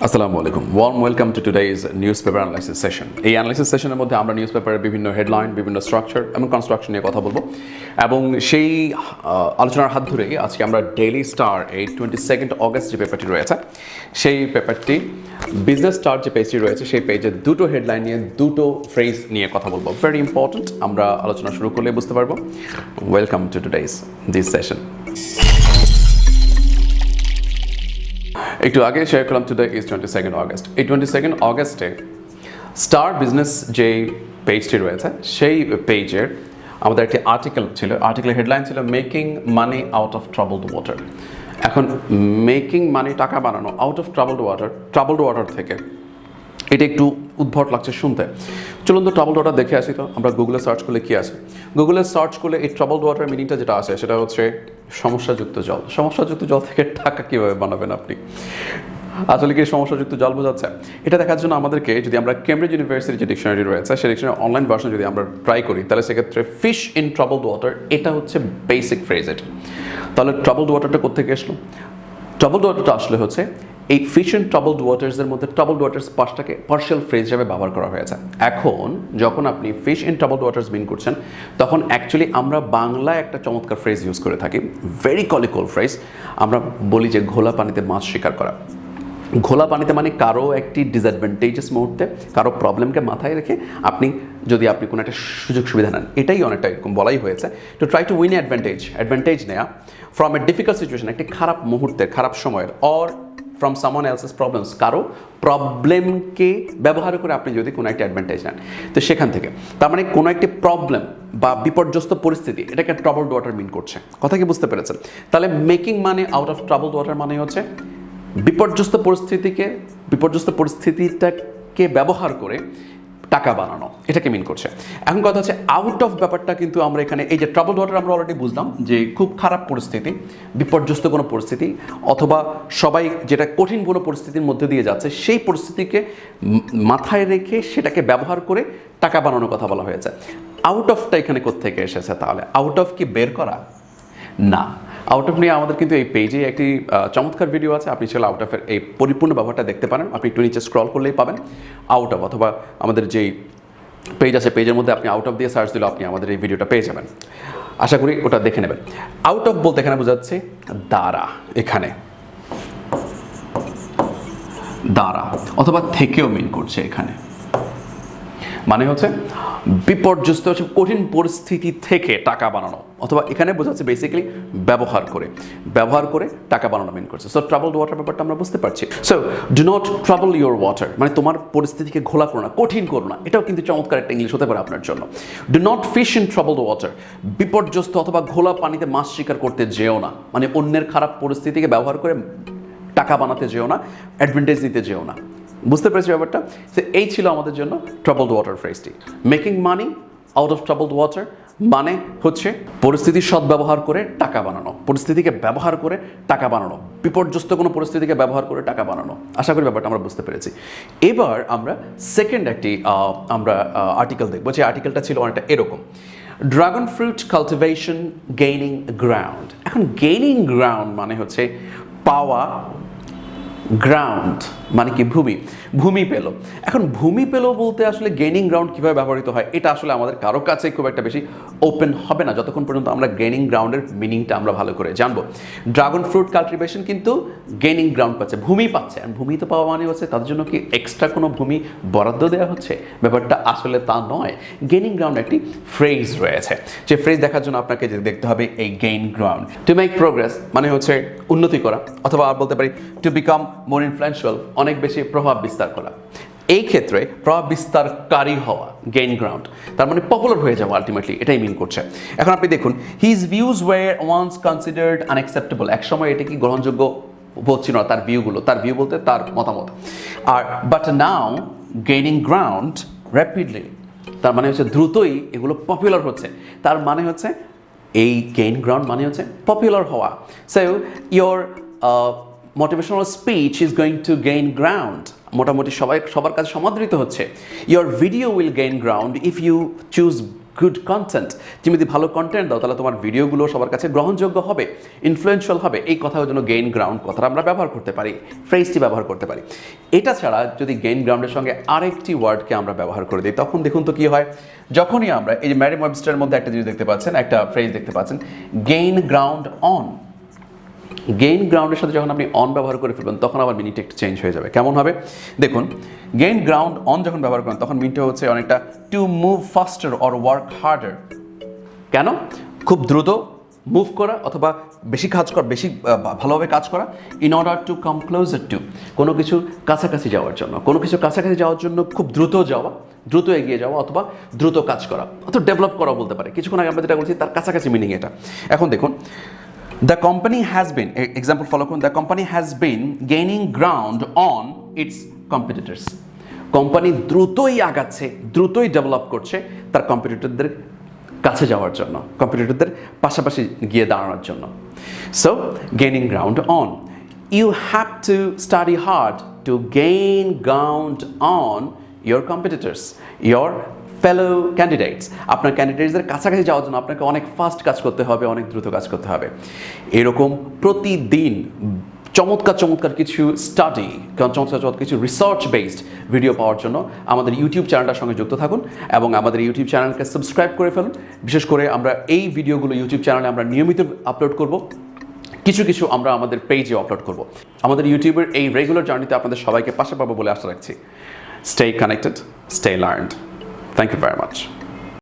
আসসালামু আলাইকুম, warm welcome to today's news paper analysis session. এই অ্যানালাইসিস সেশনের মধ্যে আমরা নিউজ পেপারের বিভিন্ন হেডলাইন, বিভিন্ন স্ট্রাকচার এবং কনস্ট্রাকশন নিয়ে কথা বলবো এবং সেই আলোচনার হাত ধরে আজকে আমরা ডেইলি স্টার এই 22 অগস্ট যে পেপারটি রয়েছে সেই পেপারটি বিজনেস স্টার যে পেজটি রয়েছে সেই পেজে দুটো হেডলাইন নিয়ে দুটো ফ্রেজ নিয়ে কথা বলবো। ভেরি ইম্পর্টেন্ট, আমরা আলোচনা শুরু করলে বুঝতে পারবো। Welcome to today's this session. একটু আগে শেয়ার করলাম টুডে ইজ 22 অগস্ট। এই 22 অগস্টে স্টার বিজনেস যে পেজটি রয়েছে সেই পেজের আমাদের একটি আর্টিকেল ছিল। আর্টিকেলের হেডলাইন ছিল making money out of troubled water. এখন মেকিং মানি, টাকা বানানো আউট অফ ট্রাবলড ওয়াটার থেকে, এটা একটু উদ্ভট লাগছে শুনতে। চলুন তো ট্রাবলড ওয়াটার দেখে আসি। তো আমরা গুগলে সার্চ করলে কি আসে? গুগলে সার্চ করলে এই ট্রাবলড ওয়াটার মিনিংটা যেটা আসে সেটা হচ্ছে সমস্যাযুক্ত জল। সমস্যাযুক্ত জল থেকে টাকা কীভাবে বানাবেন আপনি? আসলে কি সমস্যাযুক্ত জল বোঝাচ্ছে? এটা দেখার জন্য আমাদেরকে, যদি আমরা কেমব্রিজ ইউনিভার্সিটির যে ডিকশনারি রয়েছে সেই ডিকশনারি অনলাইন ভার্সন যদি আমরা ট্রাই করি, তাহলে সেক্ষেত্রে ফিশ ইন ট্রাবলড ওয়াটার, এটা হচ্ছে বেসিক ফ্রেজ। এটা তাহলে ট্রাবলড ওয়াটারটা কোত্থেকে আসলো? ট্রাবলড ওয়াটারটা আসলে হচ্ছে এই ফিশ ইন ট্রাবলড ওয়াটার্সের মধ্যে ট্রাবলড ওয়াটার্স পাশটাকে পার্শিয়াল ফ্রেজ হিসেবে ব্যবহার করা হয়েছে। এখন যখন আপনি ফিশ ইন ট্রাবলড ওয়াটার্স মিন করছেন, তখন অ্যাকচুয়ালি আমরা বাংলায় একটা চমৎকার ফ্রেজ ইউজ করে থাকি, ভেরি কলিকল ফ্রেজ। আমরা বলি যে ঘোলা পানিতে মাছ শিকার করা। ঘোলা পানিতে মানে কারো একটি ডিসঅ্যাডভান্টেজেস মুহূর্তে, কারো প্রবলেমকে মাথায় রেখে আপনি কোনো একটা সুযোগ সুবিধা নেন, এটাই অনেকটা এরকম বলাই হয়েছে। To try to win advantage নেয়া ফ্রম এ ডিফিকাল্ট সিচুয়েশন, একটি খারাপ মুহূর্তের, খারাপ সময়ের, or from someone else's problems, কারো প্রবলেমকে ব্যবহার করে আপনি যদি কোনো একটা অ্যাডভান্টেজ নেন, তো সেখান থেকে তার মানে কোনো একটি প্রবলেম বা বিপর্যস্ত পরিস্থিতি, এটাকে ট্রাবলড ওয়াটার মিন করছে। কথা কি বুঝতে পেরেছেন? তাহলে making money out of troubled water মানে হচ্ছে বিপর্যস্ত পরিস্থিতিটাকে ব্যবহার করে টাকা বানানো, এটাকে মিন করছে। এখন কথা হচ্ছে আউট অফ ব্যাপারটা কিন্তু আমরা এখানে, এই যে ট্রাবলড ওয়াটার আমরা অলরেডি বুঝলাম যে খুব খারাপ পরিস্থিতি, বিপর্যস্ত কোনো পরিস্থিতি, অথবা সবাই যেটা কঠিন কোনো পরিস্থিতির মধ্যে দিয়ে যাচ্ছে, সেই পরিস্থিতিকে মাথায় রেখে সেটাকে ব্যবহার করে টাকা বানানোর কথা বলা হয়েছে। আউট অফটা এখানে কোত্থেকে এসেছে? তাহলে আউট অফ কি বের করা? না, আউট অফ নিয়ে আমাদের কিন্তু এই পেজে একটি চমৎকার ভিডিও আছে। আপনি চাইলে আউট অফের এই পরিপূর্ণ ব্যবহারটা দেখতে পারেন। আপনি একটু নিচে স্ক্রল করলেই পাবেন আউট অফ, অথবা আমাদের যেই পেজ আছে পেজের মধ্যে আপনি আউট অফ দিয়ে সার্চ দিলে আপনি আমাদের এই ভিডিওটা পেয়ে যাবেন। আশা করি ওটা দেখে নেবেন। আউট অফ বলতে এখানে বোঝাচ্ছে দ্বারা, এখানে দ্বারা অথবা থেকেও মিন করছে। এখানে মানে হচ্ছে বিপর্যস্ত, কঠিন পরিস্থিতি থেকে টাকা বানানো, অথবা এখানে বোঝাচ্ছে বেসিক্যালি ব্যবহার করে টাকা বানানো মিন করছে। সো ট্রাবলড ওয়াটার ব্যাপারটা আমরা বুঝতে পারছি। So do not trouble your water, মানে তোমার পরিস্থিতিকে ঘোলা করো না, কঠিন করো না। এটাও কিন্তু চমৎকার একটা ইংলিশ হতে পারে আপনার জন্য। Do not fish in troubled water, বিপর্যস্ত অথবা ঘোলা পানিতে মাছ শিকার করতে যেও না, মানে অন্যের খারাপ পরিস্থিতিকে ব্যবহার করে টাকা বানাতে যেও না, অ্যাডভান্টেজ নিতে যেও না। বুঝতে পেরেছি ব্যাপারটা? এই ছিল আমাদের জন্য ট্রাবলড ওয়াটার ফ্রেজটি। Making money out of troubled water মানে হচ্ছে পরিস্থিতির সদ্ব্যবহার করে টাকা বানানো, পরিস্থিতিকে ব্যবহার করে টাকা বানানো, বিপর্যস্ত কোনো পরিস্থিতিকে ব্যবহার করে টাকা বানানো। আশা করি ব্যাপারটা আমরা বুঝতে পেরেছি। এবার আমরা সেকেন্ড একটি আর্টিকেল দেখবো, যে আর্টিকেলটা ছিল অনেকটা এরকম, dragon fruit cultivation gaining ground. এখন গেইনিং গ্রাউন্ড মানে হচ্ছে পাওয়া, গ্রাউন্ড মানে কি ভূমি পেল। এখন ভূমি পেল বলতে আসলে গেইনিং গ্রাউন্ড কীভাবে ব্যবহৃত হয়, এটা আসলে আমাদের কারো কাছে খুব একটা বেশি ওপেন হবে না যতক্ষণ পর্যন্ত আমরা গেইনিং গ্রাউন্ডের মিনিংটা আমরা ভালো করে জানবো। ড্রাগন ফ্রুট কাল্টিভেশন কিন্তু গেইনিং গ্রাউন্ড পাচ্ছে, ভূমি পাচ্ছে। আর ভূমি তো পাওয়া মানে হচ্ছে তাদের জন্য কি এক্সট্রা কোনো ভূমি বরাদ্দ দেওয়া হচ্ছে? ব্যাপারটা আসলে তা নয়। গেইনিং গ্রাউন্ড একটি ফ্রেজ রয়েছে, যে ফ্রেজ দেখার জন্য আপনাকে যে দেখতে হবে এই gain ground. To make progress মানে হচ্ছে উন্নতি করা, অথবা আর বলতে পারি টু বিকাম মোর ইনফ্লুয়েন্সিয়াল, অনেক বেশি প্রভাব বিস্তার করা। এই ক্ষেত্রে প্রভাব বিস্তারকারী হওয়া, গেইন গ্রাউন্ড, তার মানে পপুলার হয়ে যাওয়া, আলটিমেটলি এটাই মিন করছে। এখন আপনি দেখুন, his views were once considered unacceptable, একসময় এটা কি গ্রহণযোগ্য হচ্ছিল না, তার ভিউ বলতে তার মতামত। আর but now gaining ground rapidly, তার মানে হচ্ছে দ্রুতই এগুলো পপুলার হচ্ছে। তার মানে হচ্ছে এই গেইন গ্রাউন্ড মানে হচ্ছে পপুলার হওয়া। So your motivational speech is going to gain ground, মোটামুটি সবার কাছে সমাদৃত হচ্ছে। Your video will gain ground if you choose good content, তুমি যদি ভালো কন্টেন্ট দাও তাহলে তোমার ভিডিওগুলো সবার কাছে গ্রহণযোগ্য হবে, ইনফ্লুয়েন্সিয়াল হবে। এই কথার জন্য গেইন গ্রাউন্ড কথাটা আমরা ব্যবহার করতে পারি, ফ্রেজটি ব্যবহার করতে পারি। এটা ছাড়া যদি গেইন গ্রাউন্ডের সঙ্গে আরেকটি ওয়ার্ডকে আমরা ব্যবহার করে দিই, তখন দেখুন তো কি হয়। যখনই আমরা এই যে ম্যারিম ওয়েবস্টারের মধ্যে একটা জিনিস দেখতে পাচ্ছেন, একটা ফ্রেজ দেখতে পাচ্ছেন, গেইন গ্রাউন্ড অন। গেইন গ্রাউন্ডের সাথে যখন আপনি অন ব্যবহার করে ফেলবেন তখন আবার মিনিংটা একটু চেঞ্জ হয়ে যাবে। কেমন হবে দেখুন, গেইন গ্রাউন্ড অন যখন ব্যবহার করেন তখন মিনটা হচ্ছে অনেকটা to move ফাস্টার or work harder. কেন? খুব দ্রুত মুভ করা অথবা বেশি কাজ করা, বেশি ভালোভাবে কাজ করা। In order to come closer to, কোনো কিছুর কাছাকাছি যাওয়ার জন্য, কোনো কিছুর কাছাকাছি যাওয়ার জন্য খুব দ্রুত যাওয়া, দ্রুত এগিয়ে যাওয়া অথবা দ্রুত কাজ করা অথবা ডেভেলপ করা বলতে পারে। কিছুক্ষণ আগে আমরা যেটা বলছি তার কাছাকাছি মিনিং এটা। এখন দেখুন, the company has been, example follow করুন, the company has been gaining ground on its competitors. Company দ্রুতই আগাচ্ছে, দ্রুতই ডেভেলপ করছে তার কম্পিটিটরদের কাছে যাওয়ার জন্য, কম্পিটিটরদের পাশাপাশি গিয়ে দাঁড়ানোর জন্য। So gaining ground on, you have to study hard to gain ground on your competitors, your fellow candidates. আপনার ক্যান্ডিডেটসদের কাছাকাছি যাওয়ার জন্য আপনাকে অনেক ফাস্ট কাজ করতে হবে, অনেক দ্রুত কাজ করতে হবে। এরকম প্রতিদিন চমৎকার চমৎকার কিছু স্টাডি, চমৎকার কিছু রিসার্চ বেসড ভিডিও পাওয়ার জন্য আমাদের ইউটিউব চ্যানেলটার সঙ্গে যুক্ত থাকুন এবং আমাদের ইউটিউব চ্যানেলকে সাবস্ক্রাইব করে ফেলুন। বিশেষ করে আমরা এই ভিডিওগুলো ইউটিউব চ্যানেলে আমরা নিয়মিত আপলোড করব, কিছু কিছু আমরা আমাদের পেজে আপলোড করব। আমাদের ইউটিউবের এই রেগুলার জার্নিতে আপনাদের সবাইকে পাশে পাবো বলে আশা রাখছি। Stay connected, stay learned. Thank you very much.